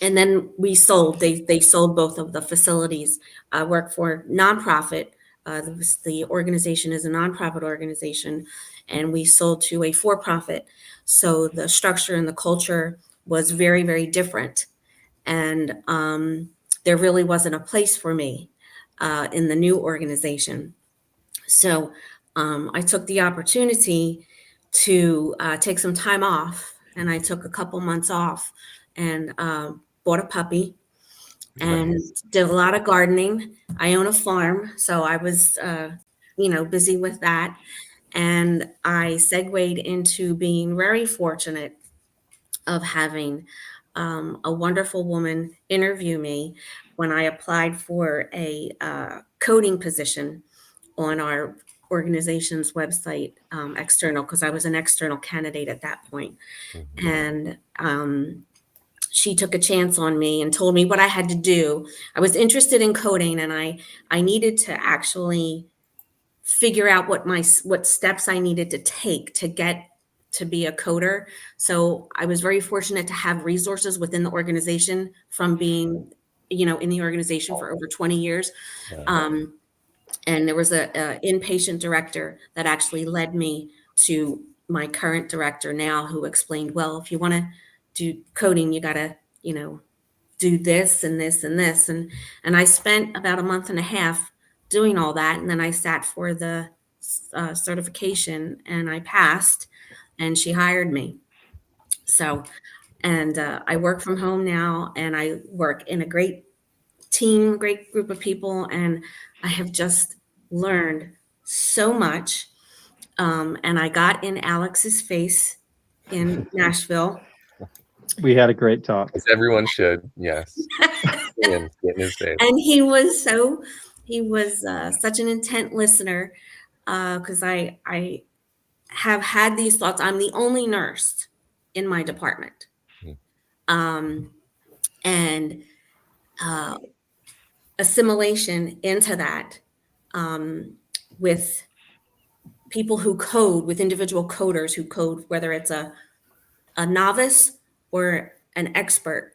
then we sold, they sold both of the facilities. I work for nonprofit. The organization is a nonprofit organization, and we sold to a for-profit. So the structure and the culture was very, very different. And there really wasn't a place for me in the new organization. So I took the opportunity to take some time off, and I took a couple months off and bought a puppy and did a lot of gardening. I own a farm, so I was, busy with that. And I segued into being very fortunate of having a wonderful woman interview me when I applied for a coding position on our organization's website external, because I was an external candidate at that point. Mhm. And she took a chance on me and told me what I had to do. I was interested in coding, and I needed to actually figure out what steps I needed to take to get to be a coder. So I was very fortunate to have resources within the organization from being, in the organization for over 20 years. Yeah. And there was a inpatient director that actually led me to my current director now, who explained, well, if you want to do coding, you got to, do this and this and this. And I spent about a month and a half doing all that. And then I sat for the certification and I passed, and she hired me. So, and I work from home now, and I work in a great team, great group of people. And I have just learned so much. And I got in Alex's face in Nashville. We had a great talk. As everyone should, yes. And get in his face. And he was such an intent listener, because I have had these thoughts. I'm the only nurse in my department. And assimilation into that, with people who code, with individual coders who code, whether it's a novice or an expert.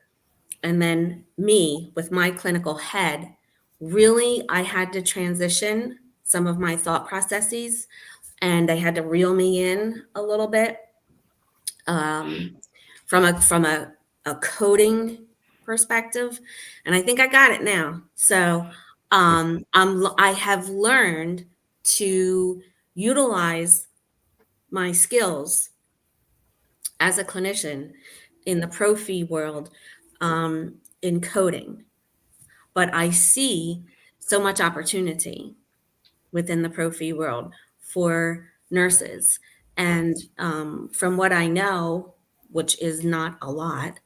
And then me with my clinical head, really, I had to transition some of my thought processes, and they had to reel me in a little bit, from a coding perspective. And I think I got it now. So I have learned to utilize my skills as a clinician in the pro-fee world, in coding. But I see so much opportunity within the pro-fee world for nurses. And from what I know, which is not a lot,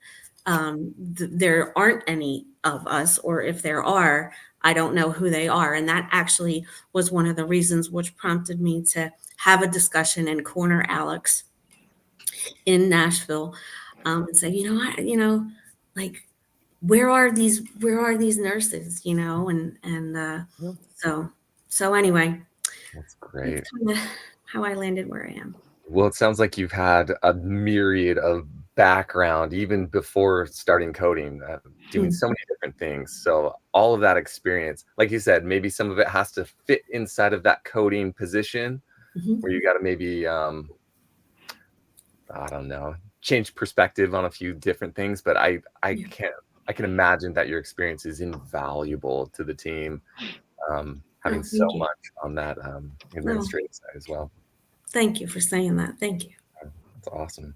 there aren't any of us, or if there are, I don't know who they are. And that actually was one of the reasons which prompted me to have a discussion and corner Alex in Nashville, and say, like, where are these nurses, and so anyway, That's great. that's kind of how I landed where I am. Well, it sounds like you've had a myriad of background even before starting coding, doing so many different things. So all of that experience, like you said, maybe some of it has to fit inside of that coding position, where you got to maybe, I don't know, change perspective on a few different things. But I can imagine that your experience is invaluable to the team, having so much on that administrative side as well. Thank you for saying that. Thank you. That's awesome.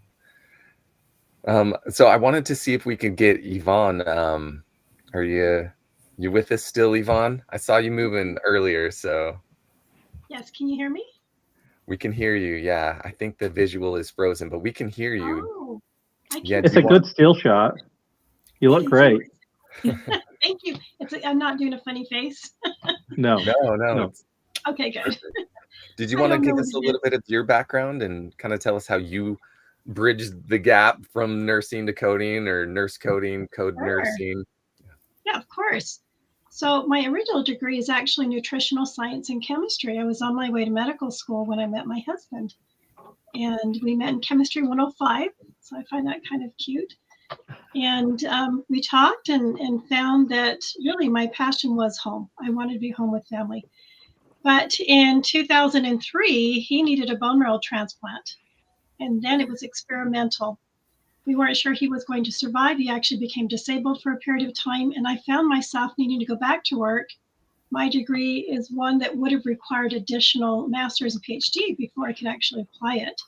So I wanted to see if we could get Yvonne. Are you with us still, Yvonne? I saw you moving earlier, so. Yes, can you hear me? We can hear you. Yeah, I think the visual is frozen, but we can hear you. Oh, it's a good still shot. You look great. Thank you. I'm not doing a funny face. No. Okay, good. Did you want to give us a little bit of your background and kind of tell us how you bridged the gap from nursing to coding, or nurse coding, code nursing? Yeah, of course. So my original degree is actually nutritional science and chemistry. I was on my way to medical school when I met my husband, and we met in chemistry 105. So I find that kind of cute. And we talked and found that really my passion was home. I wanted to be home with family. But in 2003, he needed a bone marrow transplant. And then it was experimental. We weren't sure he was going to survive. He actually became disabled for a period of time. And I found myself needing to go back to work. My degree is one that would have required additional master's and PhD before I could actually apply it.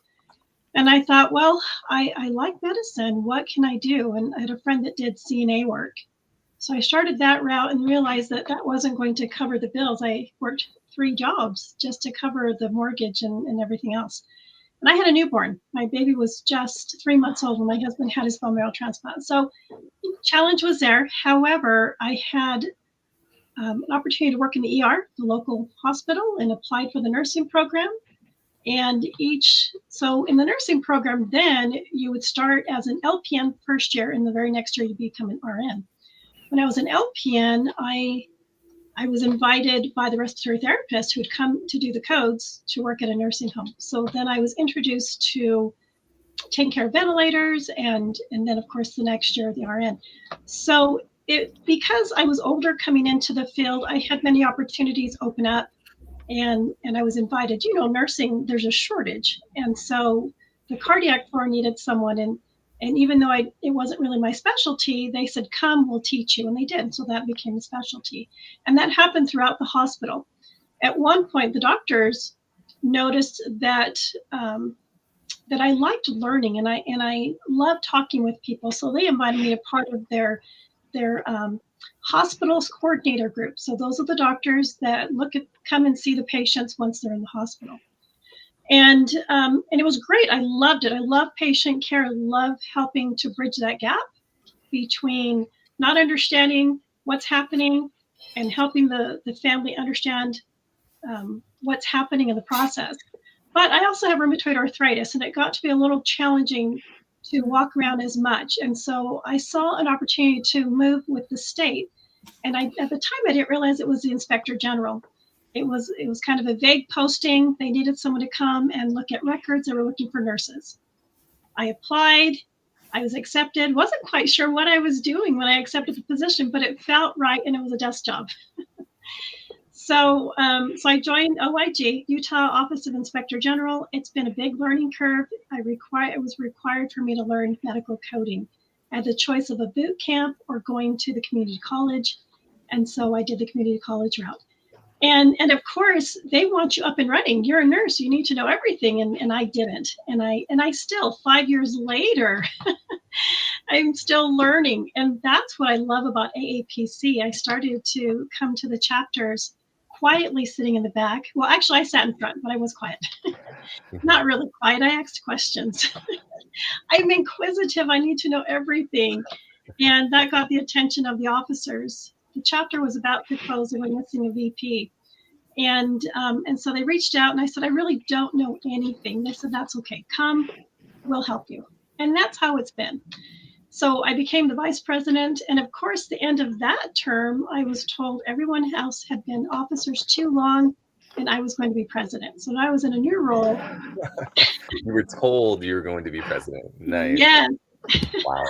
And I thought, well, I like medicine. What can I do? And I had a friend that did CNA work. So I started that route and realized that that wasn't going to cover the bills. I worked 3 jobs just to cover the mortgage and everything else. And I had a newborn. My baby was just 3 months old when my husband had his bone marrow transplant. So the challenge was there. However, I had an opportunity to work in the ER, the local hospital, and applied for the nursing program. And so in the nursing program, then you would start as an LPN first year, and the very next year you become an RN. When I was an LPN, I was invited by the respiratory therapist who would come to do the codes to work at a nursing home. So then I was introduced to taking care of ventilators, and then of course the next year the RN. So because I was older coming into the field, I had many opportunities open up, and I was invited. Nursing, there's a shortage, and so the cardiac floor needed someone, and even though it wasn't really my specialty, they said, come, we'll teach you, and they did. So that became a specialty, and that happened throughout the hospital. At one point, the doctors noticed that that I liked learning, and I loved talking with people. So they invited me to part of their hospital's coordinator group. So those are the doctors that come and see the patients once they're in the hospital. And it was great. I loved it. I love patient care. I love helping to bridge that gap between not understanding what's happening and helping the family understand what's happening in the process. But I also have rheumatoid arthritis, and it got to be a little challenging to walk around as much. And so I saw an opportunity to move with the state. And at the time, I didn't realize it was the inspector general. It was kind of a vague posting. They needed someone to come and look at records. They were looking for nurses. I applied. I was accepted. Wasn't quite sure what I was doing when I accepted the position, but it felt right, and it was a desk job. So I joined OIG, Utah Office of Inspector General. It's been a big learning curve. It was required for me to learn medical coding. I had the choice of a boot camp or going to the community college. And so I did the community college route. And of course, they want you up and running. You're a nurse, you need to know everything. And I didn't. And I still, 5 years later, I'm still learning. And that's what I love about AAPC. I started to come to the chapters quietly sitting in the back. Well, actually, I sat in front, but I was quiet. Not really quiet. I asked questions. I'm inquisitive. I need to know everything. And that got the attention of the officers. The chapter was about to close. They were missing a VP. And so they reached out, and I said, I really don't know anything. They said, that's okay. Come, we'll help you. And that's how it's been. So I became the vice president. And of course, the end of that term, I was told everyone else had been officers too long, and I was going to be president. So I was in a new role. You were told you were going to be president. Nice. Yes. Wow.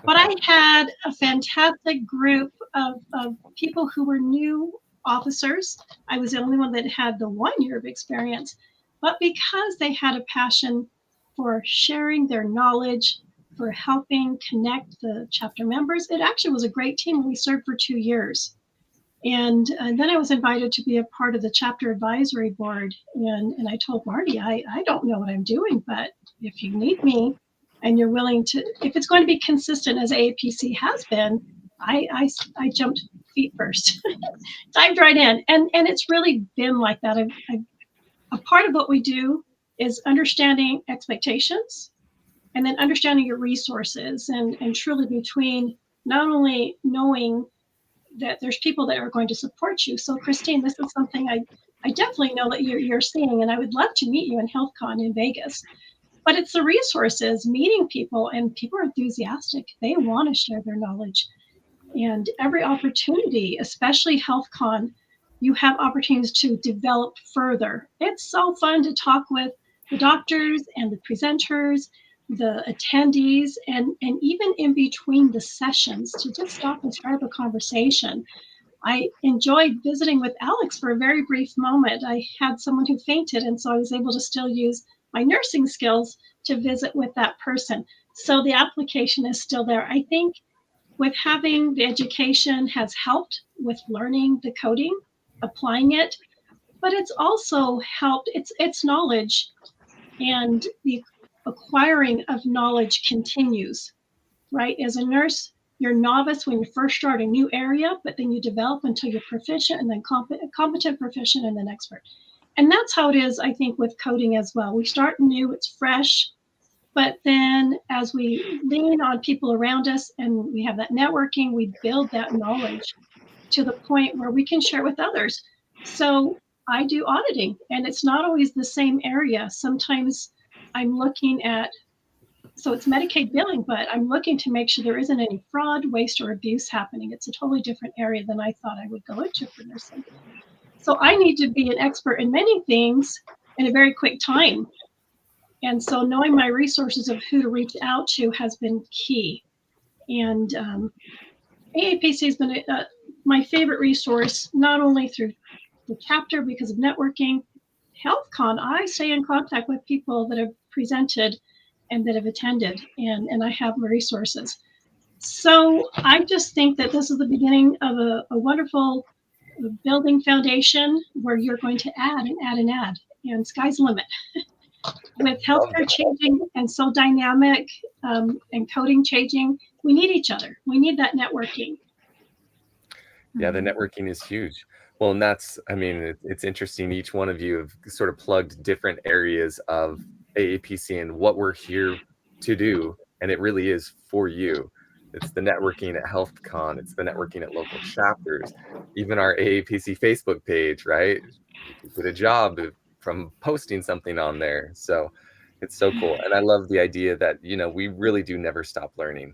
But I had a fantastic group of people who were new officers. I was the only one that had the 1 year of experience. But because they had a passion for sharing their knowledge, for helping connect the chapter members, it actually was a great team. We served for 2 years. And then I was invited to be a part of the chapter advisory board. And I told Marty, I don't know what I'm doing, but if you need me and you're willing to, if it's going to be consistent as AAPC has been, I jumped feet first, dived right in. And it's really been like that. A part of what we do is understanding expectations, and then understanding your resources, and truly between not only knowing that there's people that are going to support you. So Christine, this is something I definitely know that you're seeing, and I would love to meet you in HealthCon in Vegas. But it's the resources, meeting people, and people are enthusiastic. They want to share their knowledge. And every opportunity, especially HealthCon, you have opportunities to develop further. It's so fun to talk with the doctors and the presenters, the attendees, and even in between the sessions to just stop and start up a conversation. I enjoyed visiting with Alex for a very brief moment. I had someone who fainted, and so I was able to still use my nursing skills to visit with that person. So the application is still there. I think with having the education has helped with learning the coding, applying it, but it's also helped, it's knowledge, and the acquiring of knowledge continues, right? As a nurse, you're novice when you first start a new area, but then you develop until you're proficient, and then competent, proficient, and then expert. And that's how it is, I think, with coding as well. We start new, it's fresh, but then as we lean on people around us and we have that networking, we build that knowledge. to the point where we can share with others. So I do auditing, and it's not always the same area. Sometimes I'm looking at, so it's Medicaid billing, but I'm looking to make sure there isn't any fraud, waste, or abuse happening. It's a totally different area than I thought I would go into for nursing. So I need to be an expert in many things in a very quick time. And so knowing my resources of who to reach out to has been key. And AAPC has been my favorite resource, not only through the chapter because of networking, HealthCon, I stay in contact with people that have presented and that have attended, and I have my resources. So I just think that this is the beginning of a wonderful building foundation where you're going to add and add and add, and sky's the limit. With healthcare changing and so dynamic, and coding changing, we need each other. We need that networking. Yeah, the networking is huge. Well, and that's, I mean, it's interesting. Each one of you have sort of plugged different areas of AAPC and what we're here to do. And it really is for you. It's the networking at HealthCon. It's the networking at local chapters, even our AAPC Facebook page, right? You can get a job from posting something on there. So it's so cool. And I love the idea that, you know, we really do never stop learning.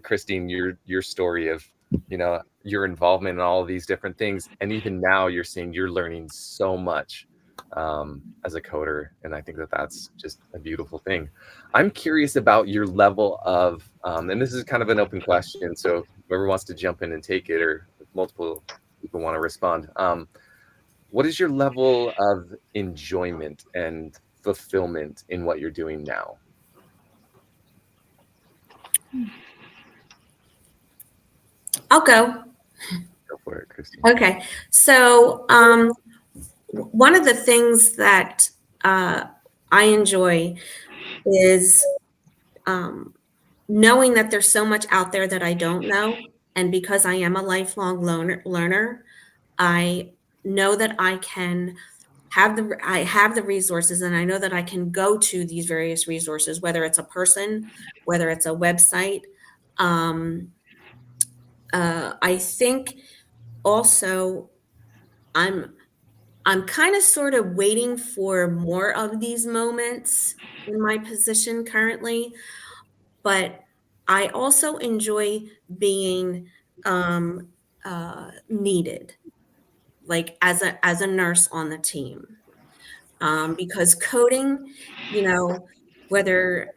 Christine, your story of, you know, your involvement in all of these different things, and even now you're seeing you're learning so much as a coder, and I think that that's just a beautiful thing. I'm curious about your level of and this is kind of an open question, so whoever wants to jump in and take it, or if multiple people want to respond, what is your level of enjoyment and fulfillment in what you're doing now? I'll go. Go for it, Christine. Okay. So one of the things that I enjoy is knowing that there's so much out there that I don't know. And because I am a lifelong learner, I know that I have the resources, and I know that I can go to these various resources, whether it's a person, whether it's a website. I think also I'm kind of sort of waiting for more of these moments in my position currently, but I also enjoy being needed, like as a nurse on the team, because coding, you know, whether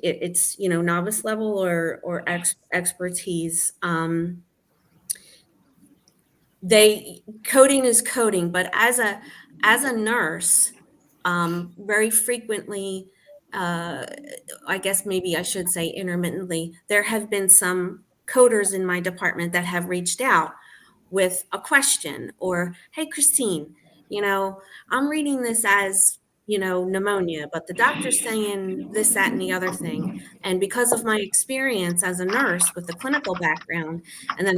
it's, you know, novice level or expertise. Coding is coding, but as a nurse, very frequently, I guess maybe I should say intermittently, there have been some coders in my department that have reached out with a question, or, hey, Christine, you know, I'm reading this as, you know, pneumonia, but the doctor's saying this, that, and the other thing. And because of my experience as a nurse with a clinical background, and then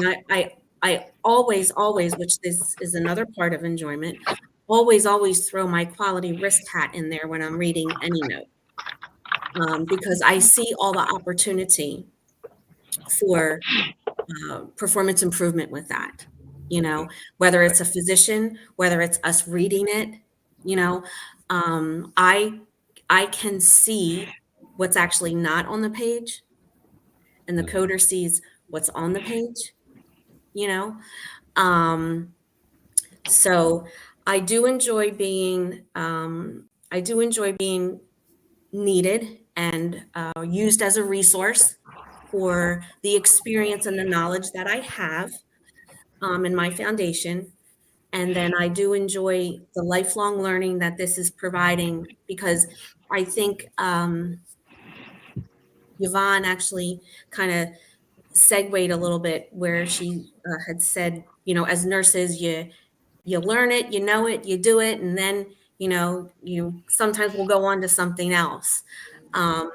I always, which this is another part of enjoyment, always throw my quality risk hat in there when I'm reading any note, because I see all the opportunity for performance improvement with that. You know, whether it's a physician, whether it's us reading it, you know, I can see what's actually not on the page, and the coder sees what's on the page, you know. So I do enjoy being needed and used as a resource for the experience and the knowledge that I have in my foundation. And then I do enjoy the lifelong learning that this is providing, because I think Yvonne actually kind of segued a little bit where she had said, you know, as nurses, you learn it, you know it, you do it, and then, you know, you sometimes will go on to something else. I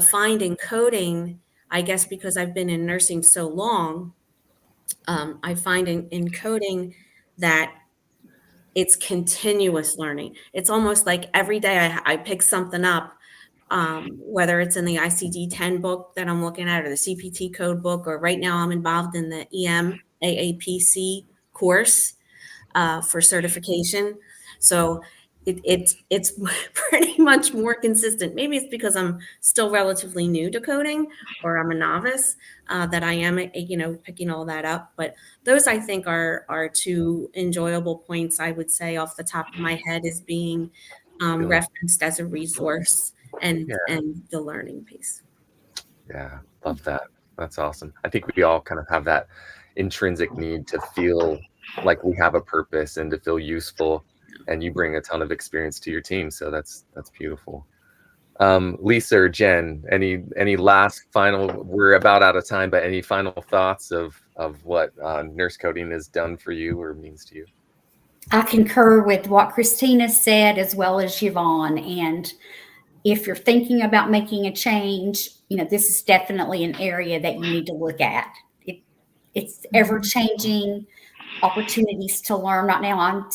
find in coding, I guess because I've been in nursing so long, I find in coding that it's continuous learning. It's almost like every day I pick something up, whether it's in the ICD-10 book that I'm looking at, or the CPT code book, or right now I'm involved in the EM AAPC course for certification. So it's pretty much more consistent. Maybe it's because I'm still relatively new to coding, or I'm a novice, that I am, picking all that up. But those, I think, are two enjoyable points, I would say, off the top of my head, as being referenced as a resource and the learning piece. Yeah, love that. That's awesome. I think we all kind of have that intrinsic need to feel like we have a purpose and to feel useful. And you bring a ton of experience to your team, so that's beautiful. Lisa or Jen, any last final? We're about out of time, but any final thoughts of what nurse coding has done for you or means to you? I concur with what Christina said, as well as Yvonne. And if you're thinking about making a change, this is definitely an area that you need to look at. It's ever changing, opportunities to learn. Right now, I'm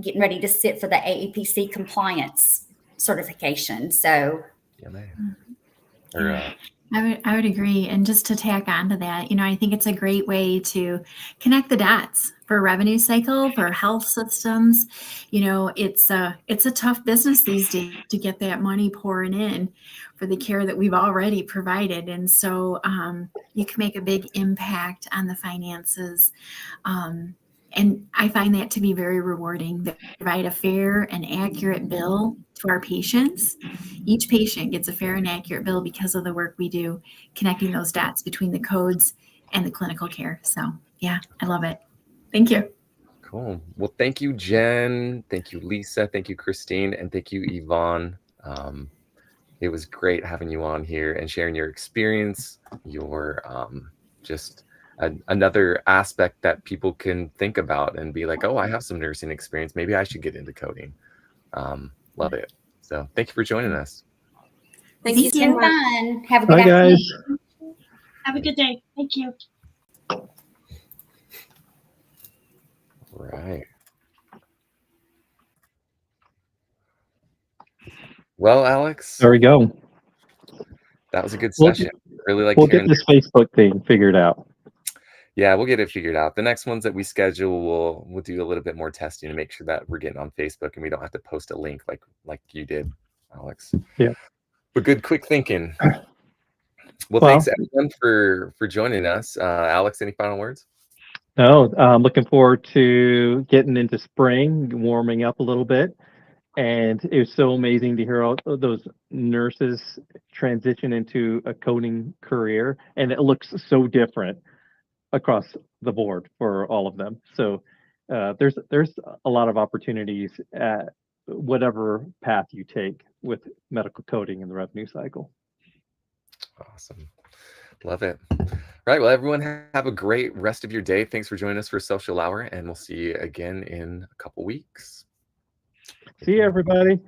getting ready to sit for the AAPC compliance certification. So, Yeah, man. I would agree. And just to tack on to that, I think it's a great way to connect the dots for revenue cycle, for health systems. It's a tough business these days to get that money pouring in for the care that we've already provided. And so you can make a big impact on the finances. And I find that to be very rewarding. They provide a fair and accurate bill to our patients. Each patient gets a fair and accurate bill because of the work we do, connecting those dots between the codes and the clinical care. So yeah, I love it. Thank you. Cool. Well, thank you, Jen. Thank you, Lisa. Thank you, Christine. And thank you, Yvonne. It was great having you on here and sharing your experience, your just another aspect that people can think about and be like, oh, I have some nursing experience. Maybe I should get into coding. Love it. So thank you for joining us. Thank you so much. fun. Have a good Bye, afternoon. guys. Have a good day. Thank you. All right. Well, Alex, There we go. that was a good We'll session. Really like We'll hearing. get this Facebook thing figured out. Yeah, we'll get it figured out. The next ones that we schedule, we'll do a little bit more testing to make sure that we're getting on Facebook and we don't have to post a link like you did, Alex. Yeah. But good, quick thinking. Well, Well, thanks everyone for joining us. Alex, any final words? No, I'm looking forward to getting into spring, warming up a little bit. And it was so amazing to hear all those nurses transition into a coding career. And it looks so different across the board for all of them. So there's a lot of opportunities at whatever path you take with medical coding in the revenue cycle. Awesome. Love it. All right. Well, everyone have a great rest of your day. Thanks for joining us for Social Hour, and we'll see you again in a couple weeks. See you, everybody.